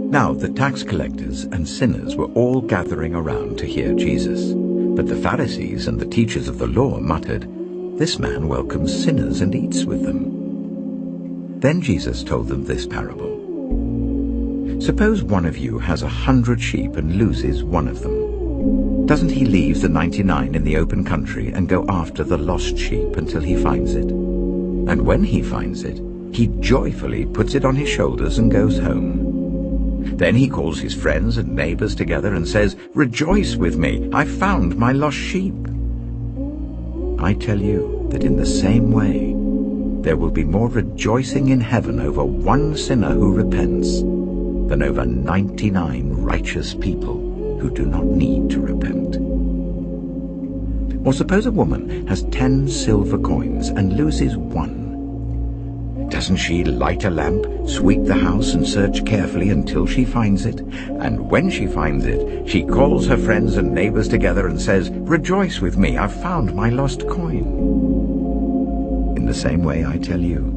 Now the tax collectors and sinners were all gathering around to hear Jesus. But the Pharisees and the teachers of the law muttered, "This man welcomes sinners and eats with them." Then Jesus told them this parable. Suppose one of you has 100 sheep and loses one of them. Doesn't he leave the 99 in the open country and go after the lost sheep until he finds it? And when he finds it, he joyfully puts it on his shoulders and goes home. Then he calls his friends and neighbors together and says, "Rejoice with me, I found my lost sheep." I tell you that in the same way, there will be more rejoicing in heaven over one sinner who repents than over 99 righteous people who do not need to repent. Or suppose a woman has 10 silver coins and loses one. Doesn't she light a lamp, sweep the house, and search carefully until she finds it? And when she finds it, she calls her friends and neighbors together and says, "Rejoice with me, I've found my lost coin." In the same way, I tell you,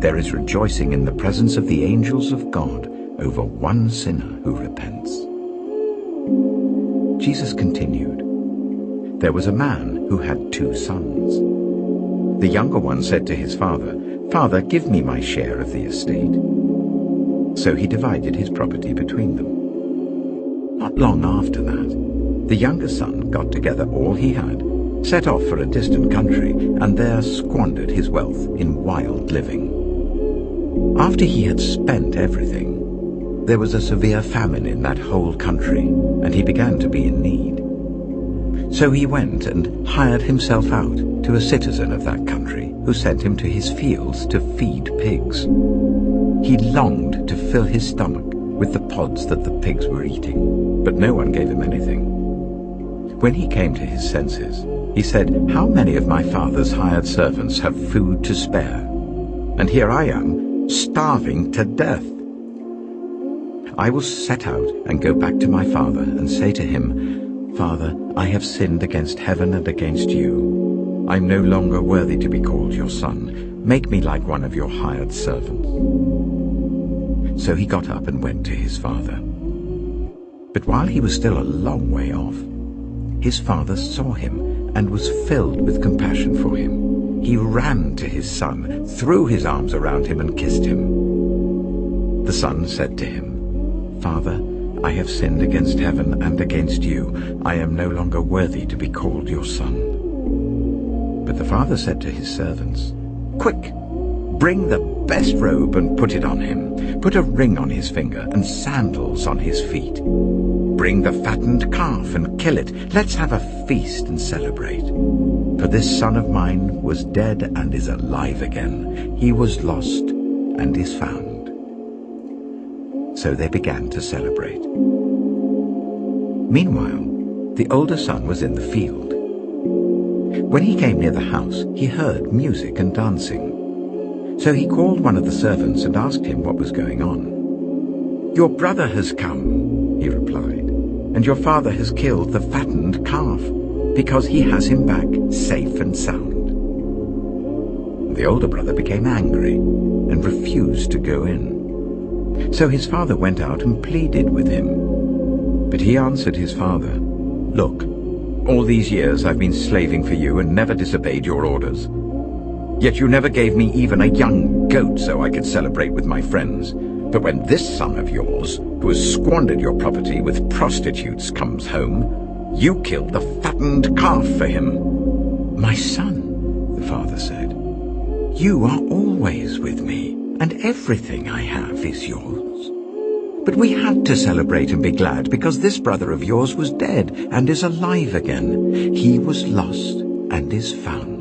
there is rejoicing in the presence of the angels of God over one sinner who repents. Jesus continued, "There was a man who had 2 sons. The younger one said to his father, 'Father, give me my share of the estate.' So he divided his property between them. Not long after that, the younger son got together all he had, set off for a distant country, and there squandered his wealth in wild living. After he had spent everything, there was a severe famine in that whole country, and he began to be in need. So he went and hired himself out to a citizen of that country, who sent him to his fields to feed pigs. He longed to fill his stomach with the pods that the pigs were eating, but no one gave him anything. When he came to his senses, he said, 'How many of my father's hired servants have food to spare? And here I am, starving to death. I will set out and go back to my father and say to him, Father, I have sinned against heaven and against you. I am no longer worthy to be called your son. Make me like one of your hired servants.' So he got up and went to his father. But while he was still a long way off, his father saw him and was filled with compassion for him. He ran to his son, threw his arms around him and kissed him. The son said to him, 'Father, I have sinned against heaven and against you. I am no longer worthy to be called your son.' But the father said to his servants, 'Quick, bring the best robe and put it on him. Put a ring on his finger and sandals on his feet. Bring the fattened calf and kill it. Let's have a feast and celebrate. For this son of mine was dead and is alive again. He was lost and is found.' So they began to celebrate. Meanwhile, the older son was in the field. When he came near the house, he heard music and dancing. So he called one of the servants and asked him what was going on. 'Your brother has come,' he replied, 'and your father has killed the fattened calf, because he has him back safe and sound.' The older brother became angry and refused to go in. So his father went out and pleaded with him. But he answered his father, 'Look, all these years I've been slaving for you and never disobeyed your orders. Yet you never gave me even a young goat so I could celebrate with my friends. But when this son of yours, who has squandered your property with prostitutes, comes home, you killed the fattened calf for him.' 'My son,' the father said, 'you are always with me, and everything I have is yours. But we had to celebrate and be glad because this brother of yours was dead and is alive again. He was lost and is found.'